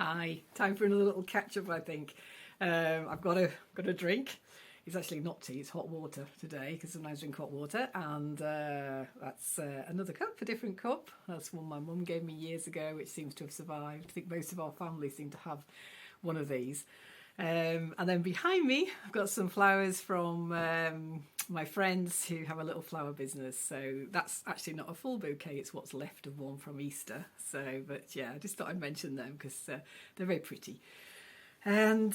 Hi, time for another little catch up. I think I've got a drink. It's actually not tea; it's hot water today because sometimes I drink hot water, and that's another cup, a different cup. That's one my mum gave me years ago, which seems to have survived. I think most of our family seem to have one of these. And then behind me, I've got some flowers from my friends who have a little flower business. So that's actually not a full bouquet, it's what's left of one from Easter. So, but yeah, I just thought I'd mention them because they're very pretty. And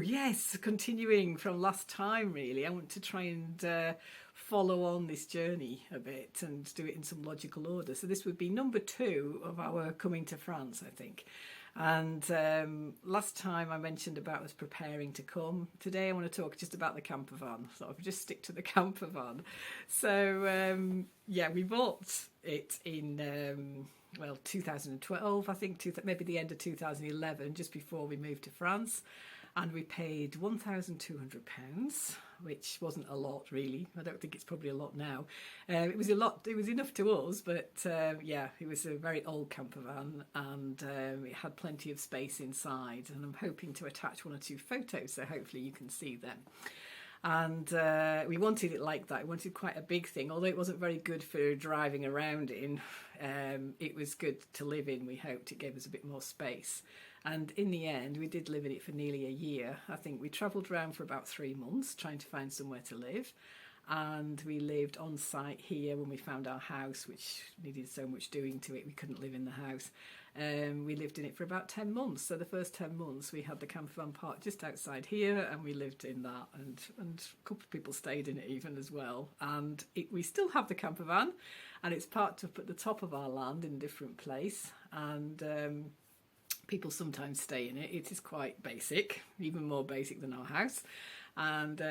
yes, continuing from last time, really, I want to try and follow on this journey a bit and do it in some logical order. So this would be number two of our coming to France, I think. And last time I mentioned about us preparing to come. Today I want to talk just about the camper van. So I'll just stick to the camper van. So yeah, we bought it in 2012, I think, maybe the end of 2011, just before we moved to France. And we paid £1,200, which wasn't a lot, really. I don't think it's probably a lot now. It was a lot. It was enough to us, but yeah, it was a very old camper van, and it had plenty of space inside. And I'm hoping to attach one or two photos, so hopefully you can see them. And we wanted it like that. We wanted quite a big thing, although it wasn't very good for driving around in. It was good to live in, we hoped. It gave us a bit more space. And in the end, we did live in it for nearly a year. I think we travelled around for about 3 months trying to find somewhere to live. And we lived on site here when we found our house, which needed so much doing to it we couldn't live in the house. We lived in it for about 10 months. So the first 10 months we had the campervan parked just outside here, and we lived in that, and a couple of people stayed in it even as well. And we still have the campervan, and it's parked up at the top of our land in a different place. And people sometimes stay in it. It is quite basic, even more basic than our house. And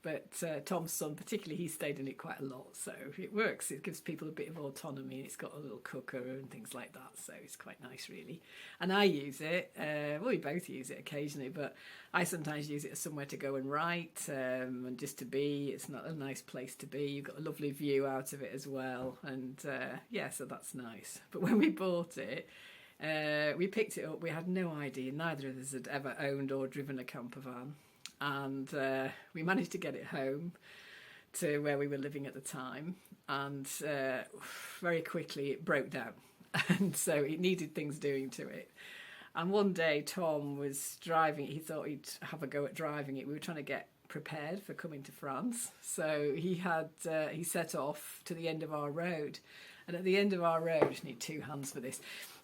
but Tom's son particularly, he stayed in it quite a lot, so it works. It gives people a bit of autonomy. It's got a little cooker and things like that, so it's quite nice, really. And I use it, well, we both use it occasionally, but I sometimes use it as somewhere to go and write, and just to be. It's not a nice place to be. You've got a lovely view out of it as well, and yeah, so that's nice. But when we bought it, we picked it up. We had no idea. Neither of us had ever owned or driven a camper van. And we managed to get it home to where we were living at the time. And very quickly it broke down. And so it needed things doing to it. And one day Tom was driving it. He thought he'd have a go at driving it. We were trying to get prepared for coming to France. So he set off to the end of our road. And at the end of our road, I just need two hands for this,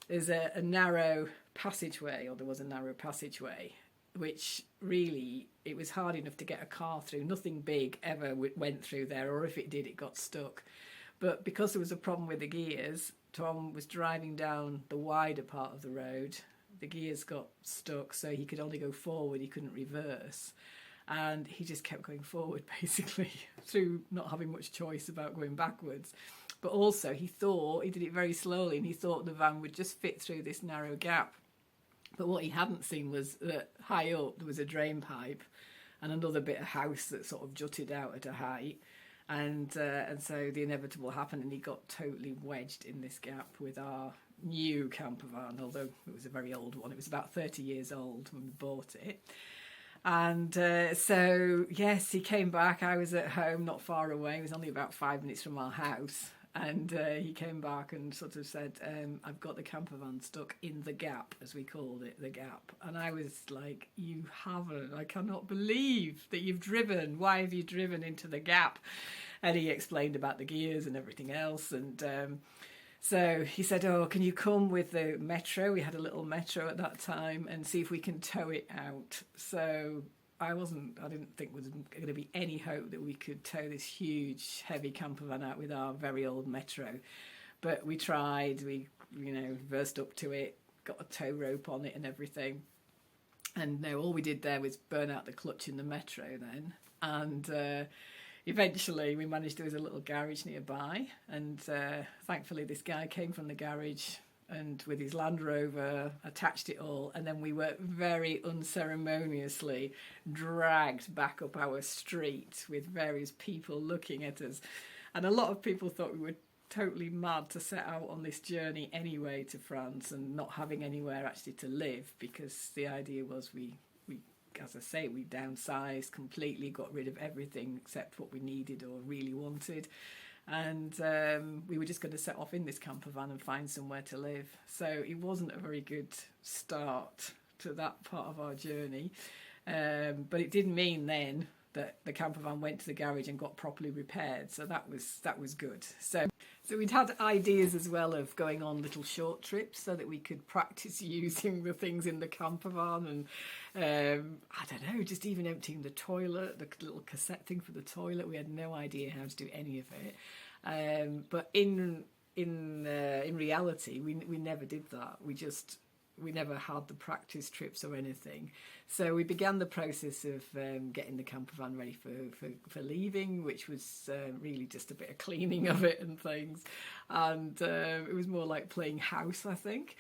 there's a narrow passageway, or there was a narrow passageway, which really, it was hard enough to get a car through. Nothing big ever went through there, or if it did, it got stuck. But because there was a problem with the gears, Tom was driving down the wider part of the road. The gears got stuck, so he could only go forward, he couldn't reverse. And he just kept going forward, basically, through not having much choice about going backwards. But also, he did it very slowly, and he thought the van would just fit through this narrow gap. But what he hadn't seen was that high up there was a drain pipe and another bit of house that sort of jutted out at a height. And so the inevitable happened, and he got totally wedged in this gap with our new camper van, although it was a very old one. It was about 30 years old when we bought it. And so, yes, he came back. I was at home, not far away. It was only about 5 minutes from our house. And he came back and sort of said, I've got the camper van stuck in the gap, as we called it, the gap. And I was like, you haven't. I cannot believe that you've driven. Why have you driven into the gap? And he explained about the gears and everything else. And so he said, oh, can you come with the metro? We had a little metro at that time, and see if we can tow it out. So I didn't think there was going to be any hope that we could tow this huge, heavy camper van out with our very old metro. But we tried, we, versed up to it, got a tow rope on it and everything. And no, all we did there was burn out the clutch in the metro then. And eventually we managed, there was a little garage nearby. And thankfully this guy came from the garage and with his Land Rover attached it all, and then we were very unceremoniously dragged back up our street with various people looking at us. And a lot of people thought we were totally mad to set out on this journey anyway to France and not having anywhere actually to live, because the idea was we as I say, we downsized completely, got rid of everything except what we needed or really wanted. And we were just going to set off in this camper van and find somewhere to live. So it wasn't a very good start to that part of our journey. But it did mean then that the camper van went to the garage and got properly repaired. So that was good. So we'd had ideas as well of going on little short trips so that we could practice using the things in the camper van, and I don't know, just even emptying the toilet, the little cassette thing for the toilet. We had no idea how to do any of it. But in reality, we never did that. We never had the practice trips or anything. So we began the process of getting the camper van ready for leaving, which was really just a bit of cleaning of it and things. And it was more like playing house, I think.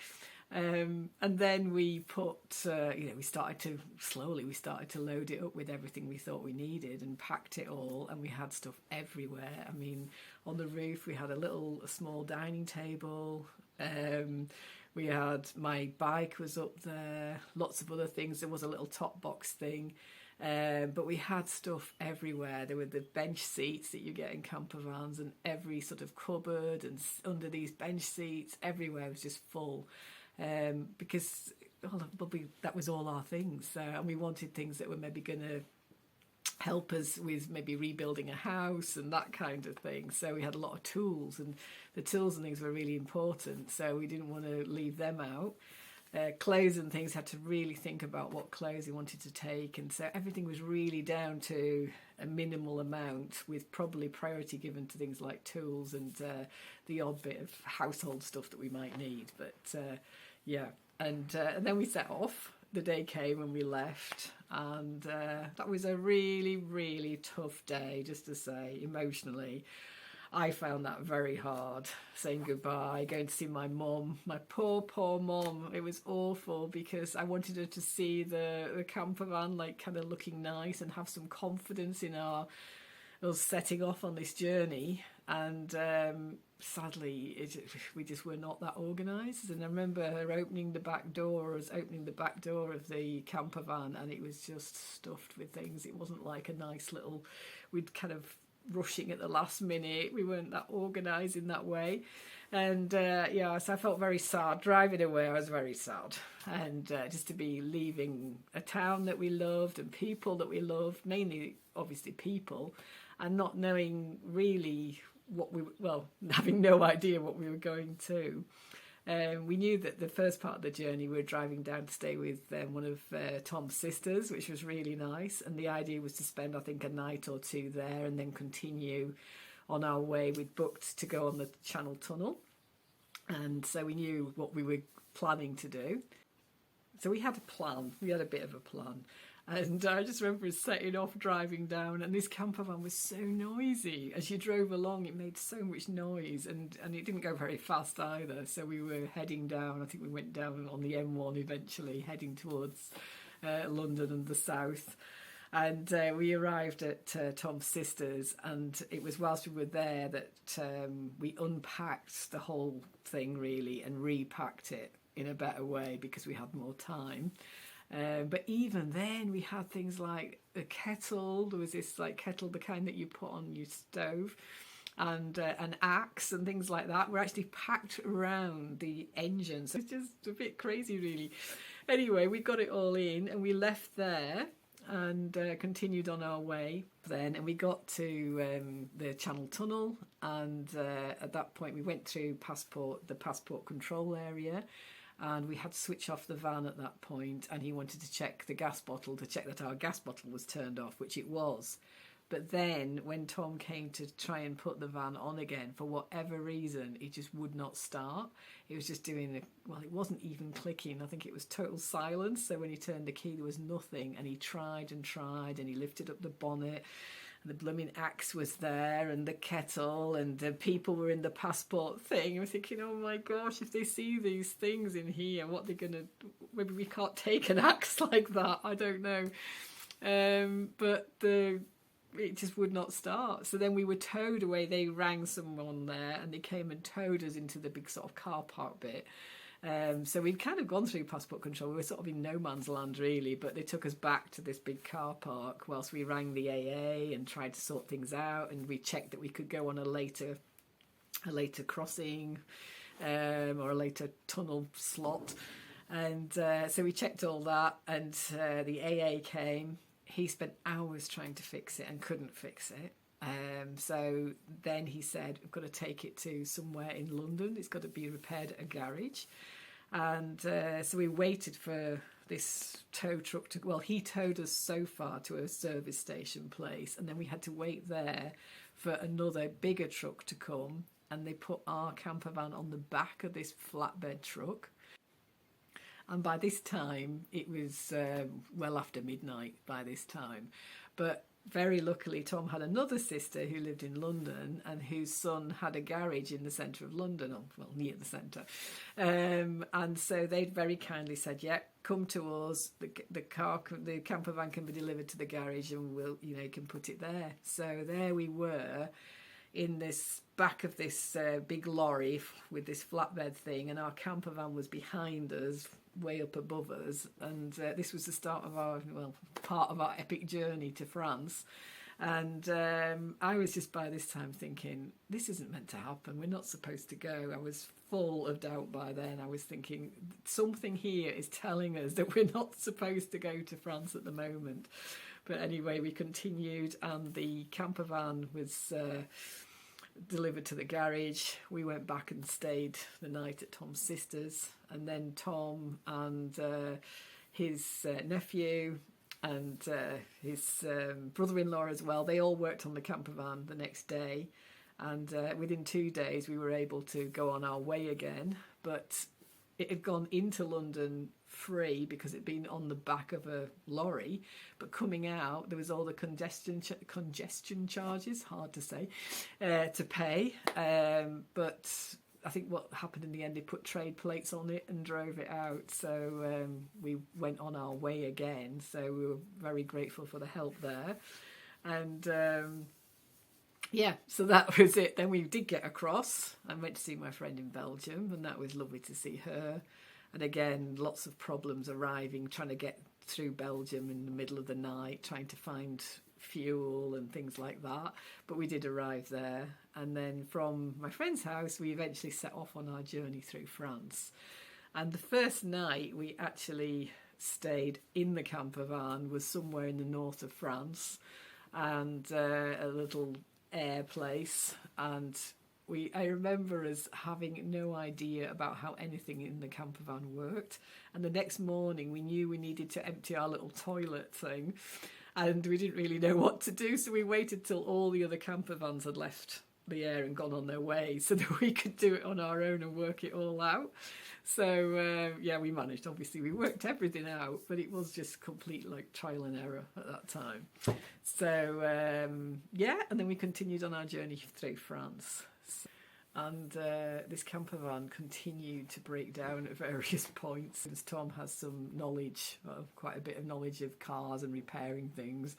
And then we we started to load it up with everything we thought we needed and packed it all. And we had stuff everywhere. I mean, on the roof, we had a small dining table. We had, my bike was up there, lots of other things. There was a little top box thing, but we had stuff everywhere. There were the bench seats that you get in camper vans, and every sort of cupboard and under these bench seats, everywhere was just full, because that was all our things. And we wanted things that were maybe going to help us with maybe rebuilding a house and that kind of thing. So we had a lot of tools, and the tools and things were really important, so we didn't want to leave them out. Clothes and things, had to really think about what clothes we wanted to take, and so everything was really down to a minimal amount, with probably priority given to things like tools and the odd bit of household stuff that we might need. But and then we set off. The day came and we left, and that was a really, really tough day, just to say, emotionally. I found that very hard, saying goodbye, going to see my mum, my poor mum. It was awful, because I wanted her to see the camper van like kind of looking nice and have some confidence in us setting off on this journey. And sadly, we just were not that organised. And I remember her opening the back door of the camper van, and it was just stuffed with things. It wasn't like a nice little, we'd kind of rushing at the last minute. We weren't that organised in that way. And so I felt very sad. Driving away, I was very sad. And just to be leaving a town that we loved and people that we loved, mainly obviously people, and not knowing really having no idea what we were going to. We knew that the first part of the journey we were driving down to stay with one of Tom's sisters, which was really nice. And the idea was to spend, I think, a night or two there and then continue on our way. We'd booked to go on the Channel Tunnel. And so we knew what we were planning to do. So we had a plan. We had a bit of a plan. And I just remember setting off, driving down, and this camper van was so noisy. As you drove along, it made so much noise, and it didn't go very fast either. So we were heading down. I think we went down on the M1 eventually, heading towards London and the south. And we arrived at Tom's sister's, and it was whilst we were there that we unpacked the whole thing, really, and repacked it in a better way because we had more time. But even then, we had things like a kettle. There was this like kettle, the kind that you put on your stove, and an axe and things like that were actually packed around the engine. So it's just a bit crazy, really. Anyway, we got it all in, and we left there and continued on our way then. And we got to the Channel Tunnel, and at that point, we went through the passport control area. And we had to switch off the van at that point, and he wanted to check the gas bottle to check that our gas bottle was turned off, which it was. But then when Tom came to try and put the van on again, for whatever reason, it just would not start. It was just doing it wasn't even clicking. I think it was total silence. So when he turned the key, there was nothing. And he tried, and he lifted up the bonnet. The blooming axe was there, and the kettle, and the people were in the passport thing. I was thinking, oh my gosh, if they see these things in here, what they're gonna? Maybe we can't take an axe like that. I don't know. But it just would not start. So then we were towed away. They rang someone there and they came and towed us into the big sort of car park bit. So we'd kind of gone through passport control. We were sort of in no man's land really, but they took us back to this big car park whilst we rang the AA and tried to sort things out, and we checked that we could go on a later crossing or a later tunnel slot. And so we checked all that, and the AA came. He spent hours trying to fix it and couldn't fix it. So then he said, we've got to take it to somewhere in London. It's got to be repaired at a garage. And so we waited for this tow truck to... Well, he towed us so far to a service station place, and then we had to wait there for another bigger truck to come, and they put our camper van on the back of this flatbed truck. And by this time, it was well after midnight by this time. But very luckily, Tom had another sister who lived in London and whose son had a garage in the centre of London, or well, near the centre. And so they very kindly said, yeah, come to us. The camper van can be delivered to the garage and we'll, you can put it there. So there we were in this back of this big lorry with this flatbed thing, and our camper van was behind us, way up above us, and this was the start of part of our epic journey to France. And I was just by this time thinking, this isn't meant to happen, we're not supposed to go. I was full of doubt by then. I was thinking something here is telling us that we're not supposed to go to France at the moment. But anyway, we continued, and the camper van was delivered to the garage. We went back and stayed the night at Tom's sister's, and then Tom and his nephew and his brother-in-law as well, they all worked on the camper van the next day, and within 2 days we were able to go on our way again. But it had gone into London free because it'd been on the back of a lorry, but coming out there was all the congestion charges, hard to say, to pay, but I think what happened in the end, they put trade plates on it and drove it out. So we went on our way again, so we were very grateful for the help there. And yeah, so that was it. Then we did get across. I went to see my friend in Belgium, and that was lovely to see her. And again, lots of problems arriving, trying to get through Belgium in the middle of the night, trying to find fuel and things like that. But we did arrive there. And then from my friend's house, we eventually set off on our journey through France. And the first night we actually stayed in the camper van was somewhere in the north of France, and a little air place. And I remember us having no idea about how anything in the camper van worked. And the next morning we knew we needed to empty our little toilet thing, and we didn't really know what to do. So we waited till all the other camper vans had left the air and gone on their way so that we could do it on our own and work it all out. So yeah, we managed. Obviously we worked everything out, but it was just complete trial and error at that time. So yeah, and then we continued on our journey through France. And this camper van continued to break down at various points. As Tom has some knowledge, quite a bit of knowledge of cars and repairing things,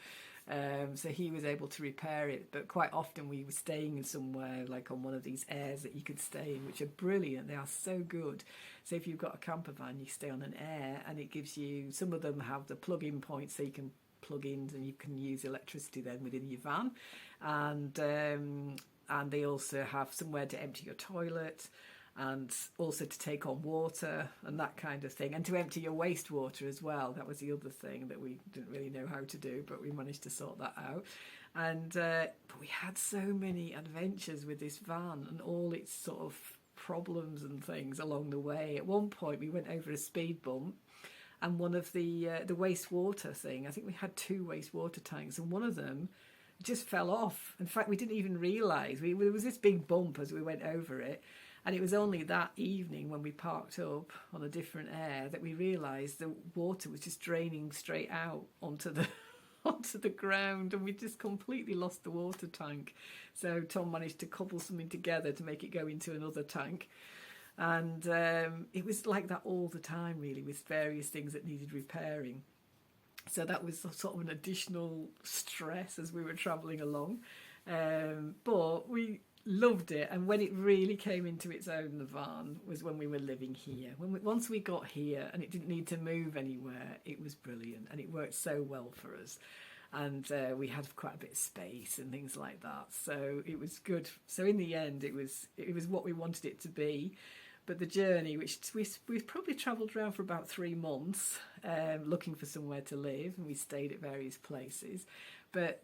so he was able to repair it. But quite often we were staying in somewhere like on one of these airs that you could stay in, which are brilliant. They are so good. So if you've got a camper van, you stay on an air, and it gives you, some of them have the plug-in points so you can plug in and you can use electricity then within your van. And they also have somewhere to empty your toilet, and also to take on water and that kind of thing, and to empty your wastewater as well. That was the other thing that we didn't really know how to do, but we managed to sort that out. And but we had so many adventures with this van and all its sort of problems and things along the way. At one point we went over a speed bump, and one of the wastewater thing, I think we had 2 wastewater tanks, and one of them just fell off. In fact, we didn't even realise. There was this big bump as we went over it, and it was only that evening when we parked up on a different air that we realised the water was just draining straight out onto the ground, and we just completely lost the water tank. So Tom managed to cobble something together to make it go into another tank. And it was like that all the time, really, with various things that needed repairing. So that was sort of an additional stress as we were travelling along. But we loved it, and when it really came into its own, the van, was when we were living here. Once we got here and it didn't need to move anywhere, it was brilliant, and it worked so well for us. And we had quite a bit of space and things like that, so it was good. So in the end, it was what we wanted it to be. But the journey, which we've probably travelled around for about 3 months, looking for somewhere to live, and we stayed at various places. But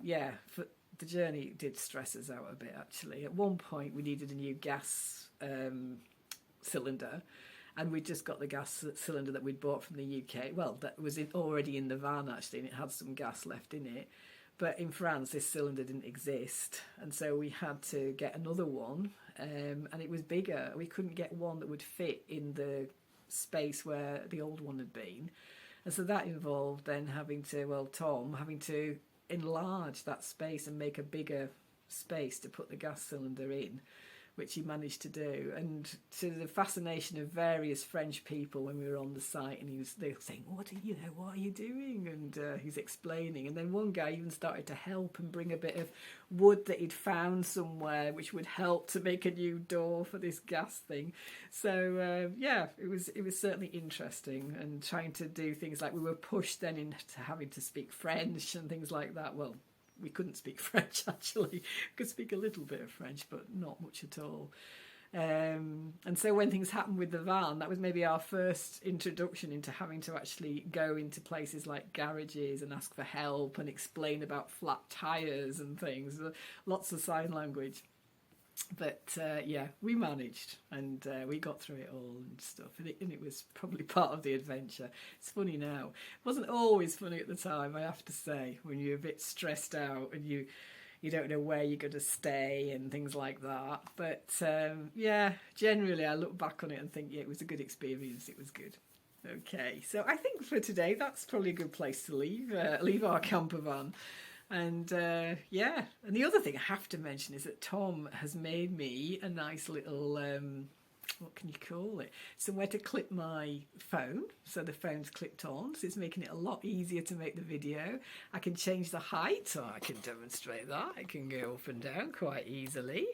yeah, for the journey did stress us out a bit, actually. At one point, we needed a new gas cylinder, and we'd just got the gas cylinder that we'd bought from the UK. Well, that was already in the van, actually, and it had some gas left in it. But in France, this cylinder didn't exist, and so we had to get another one, and it was bigger. We couldn't get one that would fit in the space where the old one had been. And so that involved then Tom having to enlarge that space and make a bigger space to put the gas cylinder in, which he managed to do. And to the fascination of various French people when we were on the site, and they were saying, what are you doing? And he's explaining. And then one guy even started to help and bring a bit of wood that he'd found somewhere, which would help to make a new door for this gas thing. So yeah, it was certainly interesting, and trying to do things like, we were pushed then into having to speak French and things like that. Well, we couldn't speak French, actually. We could speak a little bit of French, but not much at all. And so when things happened with the van, that was maybe our first introduction into having to actually go into places like garages and ask for help and explain about flat tyres and things. Lots of sign language. But yeah, we managed, and we got through it all and stuff, and it was probably part of the adventure. It's funny now. It wasn't always funny at the time, I have to say, when you're a bit stressed out and you don't know where you're going to stay and things like that. But yeah, generally I look back on it and think, yeah, it was a good experience. It was good. Okay, so I think for today that's probably a good place to leave our camper van. And yeah, and the other thing I have to mention is that Tom has made me a nice little, what can you call it? Somewhere to clip my phone. So the phone's clipped on, so it's making it a lot easier to make the video. I can change the height, so I can demonstrate that. I can go up and down quite easily,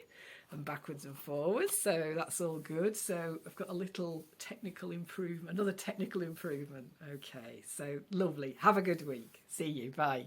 and backwards and forwards, so that's all good. So I've got a little technical improvement, another technical improvement. Okay, so lovely. Have a good week. See you. Bye.